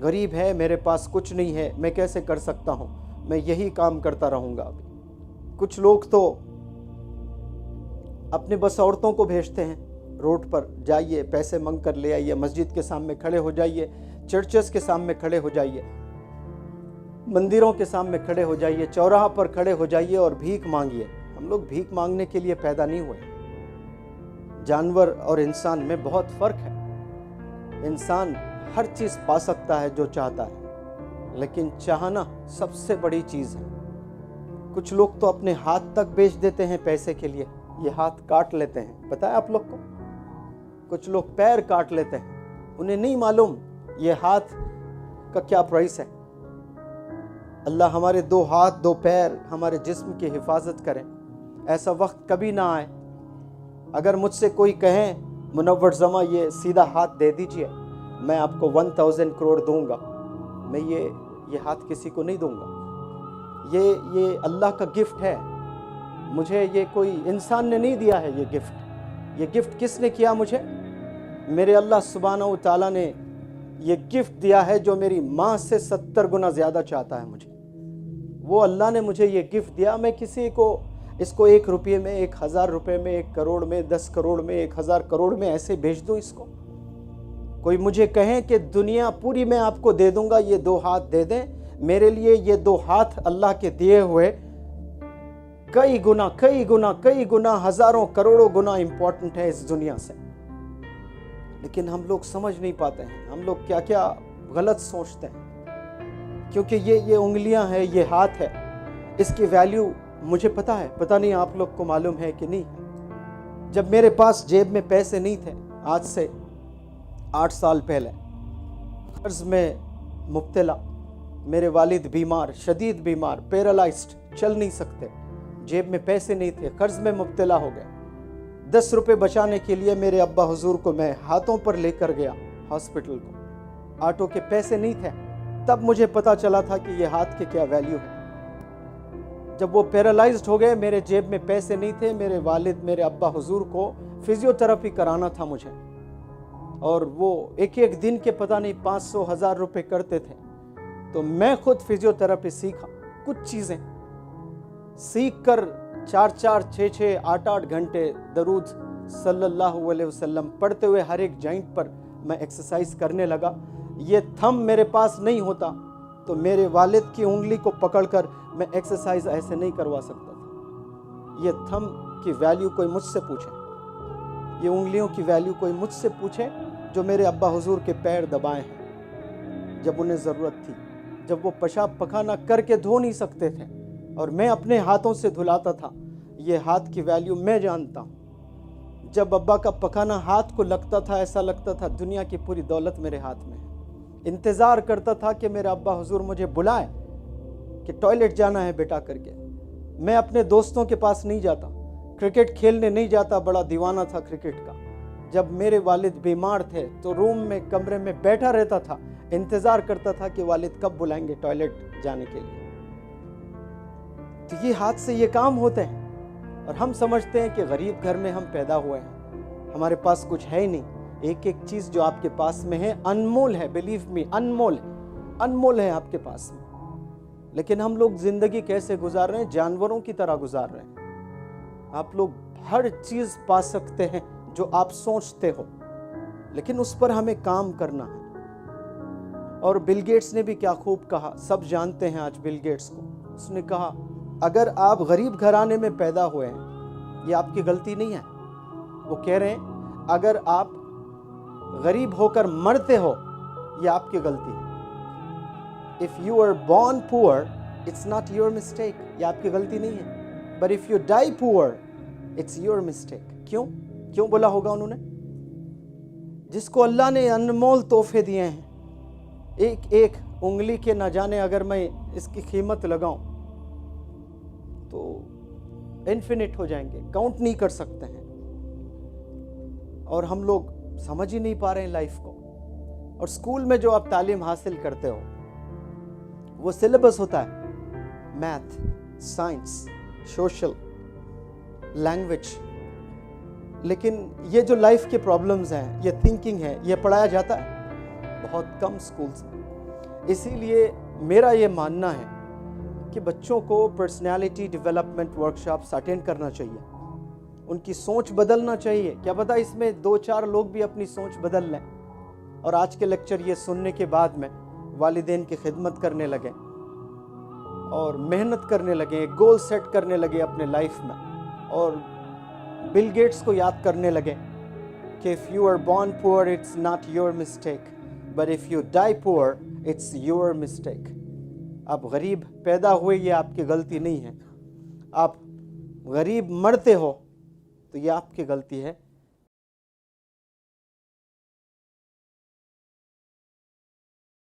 غریب ہے, میرے پاس کچھ نہیں ہے, میں کیسے کر سکتا ہوں, میں یہی کام کرتا رہوں گا. ابھی کچھ لوگ تو اپنے بس عورتوں کو بھیجتے ہیں روڈ پر, جائیے پیسے منگ کر لے آئیے, مسجد کے سامنے کھڑے ہو جائیے, چرچز کے سامنے کھڑے ہو جائیے, مندروں کے سامنے کھڑے ہو جائیے, چوراہا پر کھڑے ہو جائیے اور بھیک مانگیے. ہم لوگ بھیک مانگنے کے لیے پیدا نہیں ہوئے. جانور اور انسان میں بہت فرق ہے. انسان ہر چیز پا سکتا ہے جو چاہتا ہے, لیکن چاہنا سب سے بڑی چیز ہے. کچھ لوگ تو اپنے ہاتھ تک بیچ دیتے ہیں پیسے کے لیے, یہ ہاتھ کاٹ لیتے ہیں, پتہ ہے آپ لوگ کو؟ کچھ لوگ پیر کاٹ لیتے ہیں, انہیں نہیں معلوم یہ ہاتھ کا کیا پرائس ہے. اللہ ہمارے 2 ہاتھ 2 پیر ہمارے جسم کی حفاظت کریں. ایسا وقت کبھی نہ آئے اگر مجھ سے کوئی کہیں منور زماں یہ سیدھا ہاتھ دے دیجئے, میں آپ کو 1000 کروڑ دوں گا, میں یہ ہاتھ کسی کو نہیں دوں گا. یہ اللہ کا گفٹ ہے. مجھے یہ کوئی انسان نے نہیں دیا ہے. یہ گفٹ کس نے کیا مجھے؟ میرے اللہ سبحانہ و تعالیٰ نے یہ گفٹ دیا ہے جو میری ماں سے 70 گنا زیادہ چاہتا ہے مجھے. وہ اللہ نے مجھے یہ گفٹ دیا. میں کسی کو اس کو 1 روپے میں, 1000 روپے میں, 1 کروڑ میں, 10 کروڑ میں, 1000 کروڑ میں ایسے بھیج دوں اس کو؟ کوئی مجھے کہیں کہ دنیا پوری میں آپ کو دے دوں گا, یہ 2 ہاتھ دے دیں, میرے لیے یہ 2 ہاتھ اللہ کے دیے ہوئے کئی گنا ہزاروں کروڑوں گنا امپورٹنٹ ہے اس دنیا سے. لیکن ہم لوگ سمجھ نہیں پاتے ہیں. ہم لوگ کیا کیا غلط سوچتے ہیں, کیونکہ یہ انگلیاں ہیں, یہ ہاتھ ہے, اس کی ویلیو مجھے پتہ ہے. پتہ نہیں آپ لوگ کو معلوم ہے کہ نہیں. جب میرے پاس جیب میں پیسے نہیں تھے, آج سے 8 سال پہلے, قرض میں مبتلا, میرے والد بیمار, شدید بیمار, پیرالائزڈ, چل نہیں سکتے, جیب میں پیسے نہیں تھے, قرض میں مبتلا ہو گئے. 10 روپے بچانے کے لیے میرے ابا حضور کو میں ہاتھوں پر لے کر گیا ہاسپٹل کو. آٹو کے پیسے نہیں تھے. تب مجھے پتا چلا تھا کہ یہ ہاتھ کی کیا ویلیو ہے. جب وہ پیرالائزڈ ہو گئے, میرے جیب میں پیسے نہیں تھے. میرے والد, میرے ابا حضور کو فزیو تھراپی کرانا تھا مجھے, اور وہ ایک دن کے پتہ نہیں 500-1000 روپے کرتے تھے. تو میں خود فزیو تھراپی سیکھا. کچھ چیزیں سیکھ کر 4-4, 6-6, 8-8 گھنٹے درود صلی اللہ علیہ وسلم پڑھتے ہوئے ہر ایک جوائنٹ پر میں ایکسرسائز کرنے لگا. یہ تھم میرے پاس نہیں ہوتا تو میرے والد کی انگلی کو پکڑ کر میں ایکسرسائز ایسے نہیں کروا سکتا تھا. یہ تھم کی ویلیو کوئی مجھ سے پوچھے, یہ انگلیوں کی ویلیو کوئی مجھ سے پوچھے جو میرے ابا حضور کے پیر دبائے ہیں جب انہیں ضرورت تھی, جب وہ پیشاب پخانہ کر کے دھو نہیں سکتے تھے اور میں اپنے ہاتھوں سے دھلاتا تھا. یہ ہاتھ کی ویلیو میں جانتا ہوں. جب ابا کا پخانہ ہاتھ کو لگتا تھا, ایسا لگتا تھا دنیا کی پوری دولت میرے ہاتھ میں ہے. انتظار کرتا تھا کہ میرا ابا حضور مجھے بلائے کہ ٹوائلٹ جانا ہے بیٹا کر کے. میں اپنے دوستوں کے پاس نہیں جاتا, کرکٹ کھیلنے نہیں جاتا, بڑا دیوانہ تھا کرکٹ کا. جب میرے والد بیمار تھے تو روم میں, کمرے میں بیٹھا رہتا تھا, انتظار کرتا تھا کہ والد کب بلائیں گے ٹوائلٹ جانے کے لیے. تو یہ ہاتھ سے یہ کام ہوتے ہیں. اور ہم سمجھتے ہیں کہ غریب گھر میں ہم پیدا ہوئے ہیں, ہمارے پاس کچھ ہے ہی نہیں. ایک چیز جو آپ کے پاس میں ہے انمول ہے, بلیو می, انمول ہے آپ کے پاس میں. لیکن ہم لوگ زندگی کیسے گزار رہے ہیں؟ جانوروں کی طرح گزار رہے ہیں. آپ لوگ ہر چیز پا سکتے ہیں جو آپ سوچتے ہو, لیکن اس پر ہمیں کام کرنا ہے. اور بل گیٹس نے بھی کیا خوب کہا, سب جانتے ہیں آج بل گیٹس کو. اس نے کہا اگر آپ غریب گھرانے میں پیدا ہوئے ہیں یہ آپ کی غلطی نہیں ہے. وہ کہہ رہے ہیں اگر آپ غریب ہو کر مرتے ہو یہ آپ کی غلطی ہے. If you are born poor, it's not your mistake. یہ آپ کی غلطی نہیں ہے. But if you die poor, it's your mistake. کیوں بولا ہوگا انہوں نے؟ جس کو اللہ نے انمول تحفے دیے ہیں, ایک انگلی کے نہ جانے اگر میں اس کی قیمت لگاؤں تو انفینٹ ہو جائیں گے, کاؤنٹ نہیں کر سکتے ہیں. اور ہم لوگ سمجھ ہی نہیں پا رہے ہیں لائف کو. اور اسکول میں جو آپ تعلیم حاصل کرتے ہو وہ سلیبس ہوتا ہے, میتھ, سائنس, سوشل, لینگویج. لیکن یہ جو لائف کے پرابلمز ہیں, یہ تھنکنگ ہے, یہ پڑھایا جاتا ہے بہت کم اسکولز میں. اسی لیے میرا یہ ماننا ہے کہ بچوں کو پرسنالٹی ڈیولپمنٹ ورکشاپس اٹینڈ کرنا چاہیے، ان کی سوچ بدلنا چاہیے. کیا پتہ اس میں 2-4 لوگ بھی اپنی سوچ بدل لیں اور آج کے لیکچر یہ سننے کے بعد میں والدین کی خدمت کرنے لگیں اور محنت کرنے لگیں، گول سیٹ کرنے لگے اپنے لائف میں، اور بل گیٹس کو یاد کرنے لگیں کہ if you are born poor it's not your mistake but if you die poor it's your mistake. آپ غریب پیدا ہوئے یہ آپ کی غلطی نہیں ہے، آپ غریب مرتے ہو تو یہ آپ کی غلطی ہے.